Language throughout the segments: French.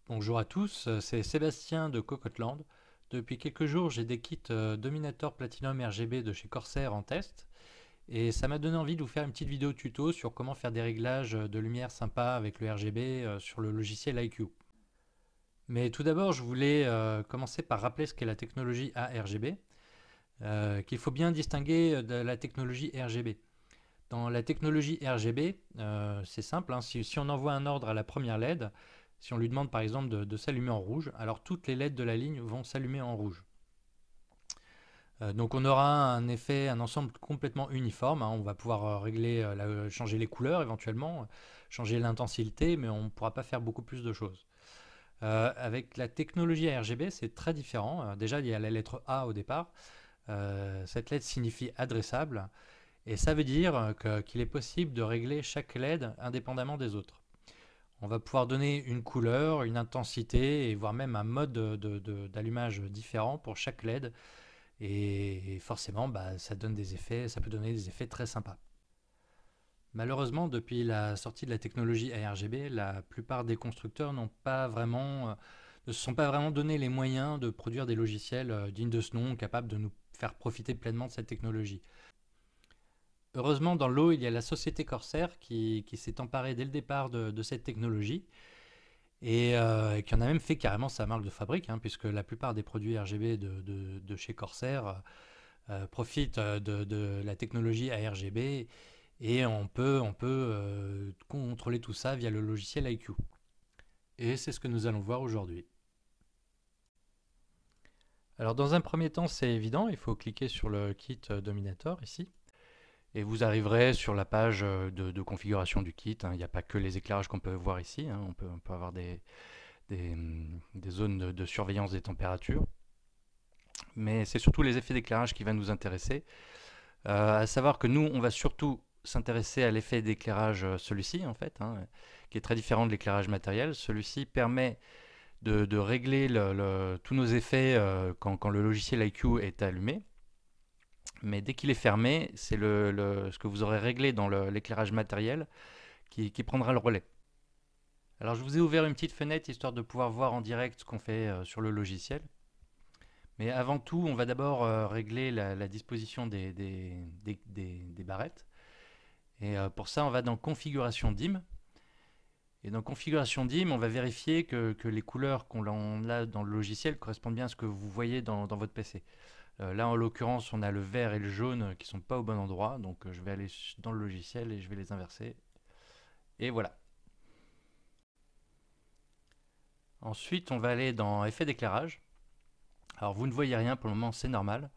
Bonjour à tous, c'est Sébastien de Cocotland. Depuis quelques jours, j'ai des kits Dominator Platinum RGB de chez Corsair en test et ça m'a donné envie de vous faire une petite vidéo tuto sur comment faire des réglages de lumière sympas avec le RGB sur le logiciel iCUE. Mais tout d'abord, je voulais commencer par rappeler ce qu'est la technologie ARGB, qu'il faut bien distinguer de la technologie RGB. Dans la technologie RGB, c'est simple, hein, si on envoie un ordre à la première LED, si on lui demande par exemple de s'allumer en rouge, alors toutes les LED de la ligne vont s'allumer en rouge. Donc on aura un effet, un ensemble complètement uniforme, hein. On va pouvoir régler, changer les couleurs éventuellement, changer l'intensité, mais on ne pourra pas faire beaucoup plus de choses. Avec la technologie RGB, c'est très différent. Déjà, il y a la lettre A au départ. Cette lettre signifie adressable. Et ça veut dire qu'il est possible de régler chaque LED indépendamment des autres. On va pouvoir donner une couleur, une intensité et voire même un mode d'allumage différent pour chaque LED. Et forcément, ça donne des effets, ça peut donner des effets très sympas. Malheureusement, depuis la sortie de la technologie ARGB, la plupart des constructeurs ne se sont pas vraiment donné les moyens de produire des logiciels dignes de ce nom, capables de nous faire profiter pleinement de cette technologie. Heureusement, dans l'eau, il y a la société Corsair qui s'est emparée dès le départ de cette technologie et qui en a même fait carrément sa marque de fabrique, hein, puisque la plupart des produits RGB de chez Corsair profitent de la technologie ARGB et on peut contrôler tout ça via le logiciel iCUE. Et c'est ce que nous allons voir aujourd'hui. Alors dans un premier temps, c'est évident, il faut cliquer sur le kit Dominator ici. Et vous arriverez sur la page de configuration du kit, hein. Il n'y a pas que les éclairages qu'on peut voir ici, hein. On peut avoir des zones de surveillance des températures. Mais c'est surtout les effets d'éclairage qui va nous intéresser. À savoir que nous, on va surtout s'intéresser à l'effet d'éclairage, celui-ci en fait, hein, qui est très différent de l'éclairage matériel. Celui-ci permet de régler tous nos effets quand le logiciel iCUE est allumé. Mais dès qu'il est fermé, c'est ce que vous aurez réglé dans l'éclairage matériel qui prendra le relais. Alors je vous ai ouvert une petite fenêtre histoire de pouvoir voir en direct ce qu'on fait sur le logiciel. Mais avant tout, on va d'abord régler la disposition des barrettes. Et pour ça, on va dans Configuration DIM. Et dans Configuration DIM, on va vérifier que les couleurs qu'on a dans le logiciel correspondent bien à ce que vous voyez dans votre PC. Là, en l'occurrence, on a le vert et le jaune qui ne sont pas au bon endroit. Donc je vais aller dans le logiciel et je vais les inverser. Et voilà. Ensuite, on va aller dans Effet d'éclairage. Alors, vous ne voyez rien pour le moment, c'est normal.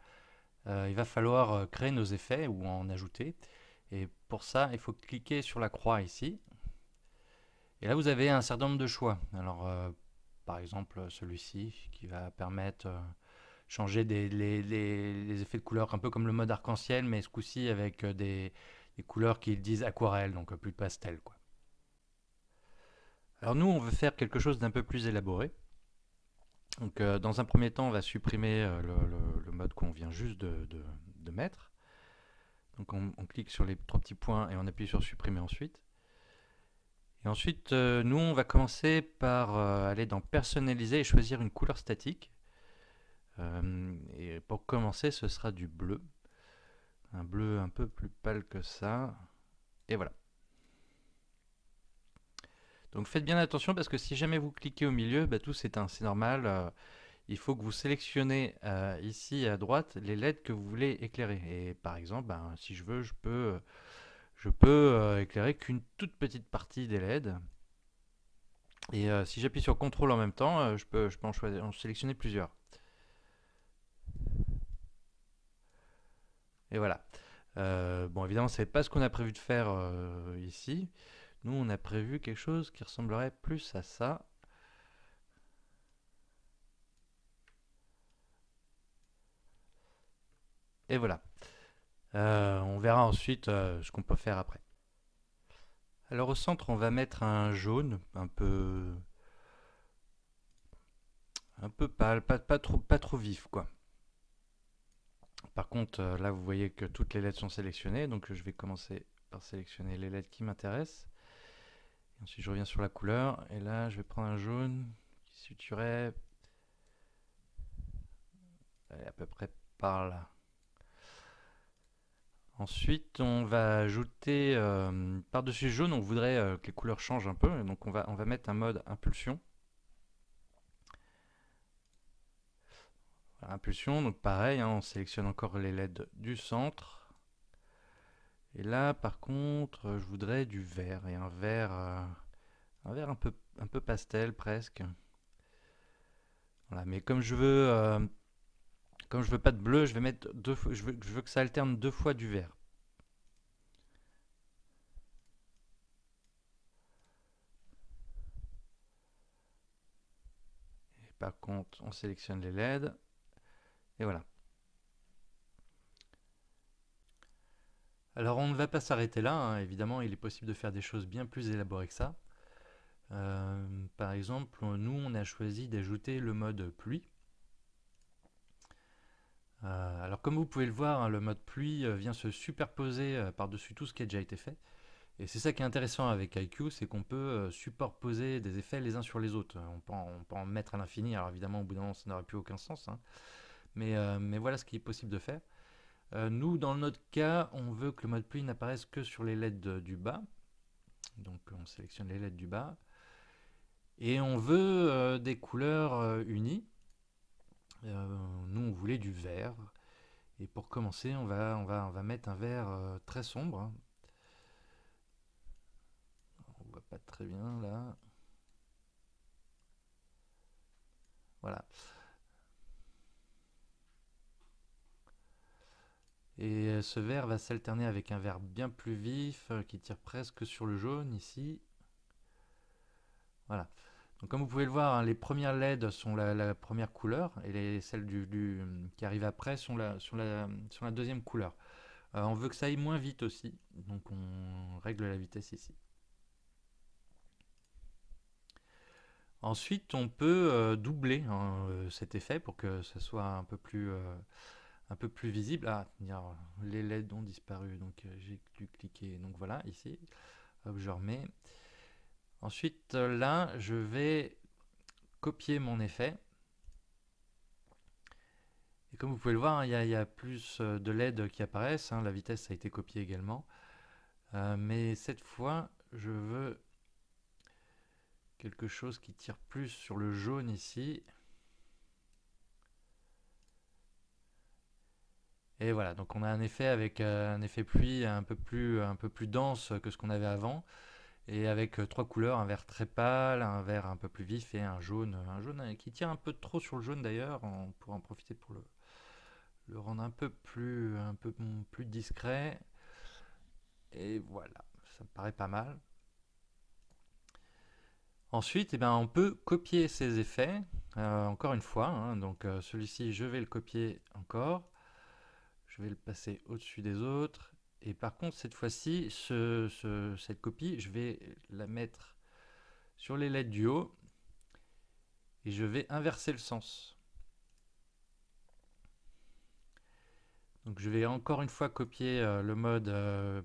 Il va falloir créer nos effets ou en ajouter. Et pour ça, il faut cliquer sur la croix ici. Et là, vous avez un certain nombre de choix. Alors, par exemple, celui-ci qui va permettre changer les effets de couleur, un peu comme le mode arc-en-ciel, mais ce coup-ci avec des couleurs qui disent aquarelle, donc plus de pastel, quoi. Alors nous, on veut faire quelque chose d'un peu plus élaboré. Donc dans un premier temps, on va supprimer le mode qu'on vient juste de mettre. Donc on clique sur les trois petits points et on appuie sur supprimer ensuite. Et ensuite, nous, on va commencer par aller dans personnaliser et choisir une couleur statique. Et pour commencer, ce sera du bleu. Un bleu un peu plus pâle que ça. Et voilà. Donc faites bien attention parce que si jamais vous cliquez au milieu, tout s'éteint, c'est normal. Il faut que vous sélectionnez ici à droite les LED que vous voulez éclairer. Et par exemple, si je veux, je peux éclairer qu'une toute petite partie des LED. Et si j'appuie sur CTRL en même temps, je peux en sélectionner plusieurs. Et voilà. Bon, évidemment, c'est pas ce qu'on a prévu de faire ici. Nous, on a prévu quelque chose qui ressemblerait plus à ça. Et voilà. On verra ensuite ce qu'on peut faire après. Alors au centre, on va mettre un jaune un peu pâle, pas trop vif quoi. Par contre, là vous voyez que toutes les LED sont sélectionnées, donc je vais commencer par sélectionner les LED qui m'intéressent. Ensuite, je reviens sur la couleur et là, je vais prendre un jaune situerait à peu près par là. Ensuite, on va ajouter par-dessus jaune, on voudrait que les couleurs changent un peu, donc on va mettre un mode impulsion. Voilà, impulsion, donc pareil, hein, on sélectionne encore les LED du centre. Et là, par contre, je voudrais du vert, et un vert un peu pastel presque. Voilà, mais comme je veux pas de bleu, je vais mettre je veux que ça alterne 2 fois du vert. Et par contre, on sélectionne les LED, et voilà. Alors on ne va pas s'arrêter là, hein. Évidemment, il est possible de faire des choses bien plus élaborées que ça. Par exemple, nous, on a choisi d'ajouter le mode pluie. Alors comme vous pouvez le voir, hein, le mode pluie vient se superposer par-dessus tout ce qui a déjà été fait. Et c'est ça qui est intéressant avec IQ, c'est qu'on peut superposer des effets les uns sur les autres. On peut en mettre à l'infini, alors évidemment au bout d'un moment ça n'aurait plus aucun sens, hein. Mais voilà ce qui est possible de faire. Nous, dans notre cas, on veut que le mode pluie n'apparaisse que sur les LED du bas. Donc on sélectionne les LED du bas. Et on veut des couleurs unies. Nous, on voulait du vert. Et pour commencer, on va mettre un vert très sombre, hein. On voit pas très bien là. Voilà. Et ce vert va s'alterner avec un vert bien plus vif qui tire presque sur le jaune ici. Voilà. Donc comme vous pouvez le voir, hein, les premières LED sont la première couleur et celles qui arrivent après sont la deuxième couleur. On veut que ça aille moins vite aussi, donc on règle la vitesse ici. Ensuite, on peut doubler, hein, cet effet pour que ça soit un peu plus visible. Ah, les LED ont disparu, donc j'ai dû cliquer. Donc voilà, ici, hop, je remets. Ensuite, là, je vais copier mon effet. Et comme vous pouvez le voir, hein, il y a plus de LED qui apparaissent, hein, la vitesse a été copiée également. Mais cette fois, je veux quelque chose qui tire plus sur le jaune ici. Et voilà, donc on a un effet avec un effet pluie un peu plus dense que ce qu'on avait avant. Et avec trois couleurs, un vert très pâle, un vert un peu plus vif et un jaune qui tire un peu trop sur le jaune d'ailleurs. On pourra en profiter pour le rendre un peu plus discret. Et voilà, ça me paraît pas mal. Ensuite, eh ben, on peut copier ces effets, encore une fois, hein. Donc celui-ci, je vais le copier encore. Je vais le passer au-dessus des autres. Et par contre, cette fois-ci, cette copie, je vais la mettre sur les LED du haut et je vais inverser le sens. Donc je vais encore une fois copier le mode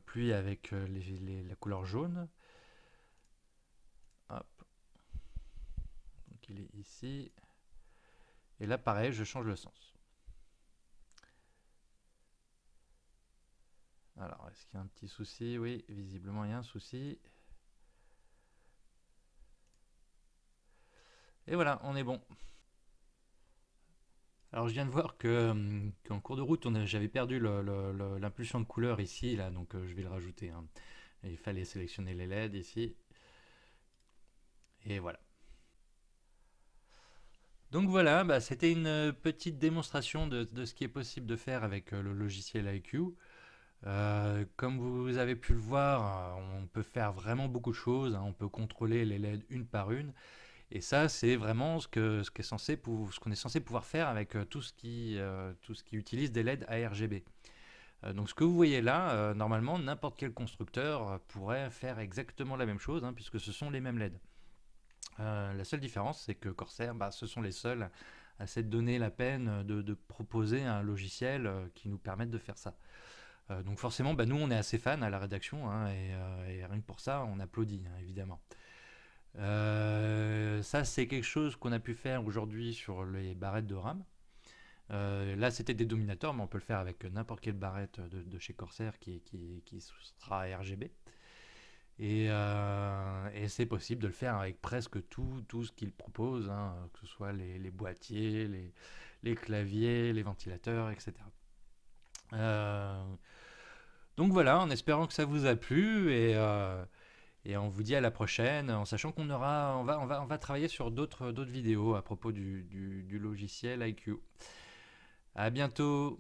pluie avec la couleur jaune. Hop. Donc il est ici. Et là, pareil, je change le sens. Alors, est-ce qu'il y a un petit souci? Oui, visiblement, il y a un souci. Et voilà, on est bon. Alors, je viens de voir qu'en cours de route, j'avais perdu l'impulsion de couleur ici, là, donc je vais le rajouter, hein. Il fallait sélectionner les LED ici. Et voilà. Donc voilà, bah, c'était une petite démonstration de ce qui est possible de faire avec le logiciel IQ. Comme vous avez pu le voir, on peut faire vraiment beaucoup de choses, hein. On peut contrôler les LED une par une. Et ça, c'est vraiment ce qu'on est censé pouvoir faire avec tout ce qui utilise des LED ARGB. Donc ce que vous voyez là, normalement, n'importe quel constructeur pourrait faire exactement la même chose, hein, puisque ce sont les mêmes LED. La seule différence, c'est que Corsair, bah, ce sont les seuls à s'être donné la peine de proposer un logiciel qui nous permette de faire ça. Donc forcément, bah, nous, on est assez fans à la rédaction, hein, et rien que pour ça, on applaudit, hein, évidemment. Ça, c'est quelque chose qu'on a pu faire aujourd'hui sur les barrettes de RAM. Là, c'était des dominateurs, mais on peut le faire avec n'importe quelle barrette de chez Corsair qui sera RGB. Et c'est possible de le faire avec presque tout ce qu'ils proposent, hein, que ce soit les boîtiers, les claviers, les ventilateurs, etc. Euh, donc voilà, en espérant que ça vous a plu et on vous dit à la prochaine, en sachant on va travailler sur d'autres vidéos à propos du logiciel IQ. À bientôt.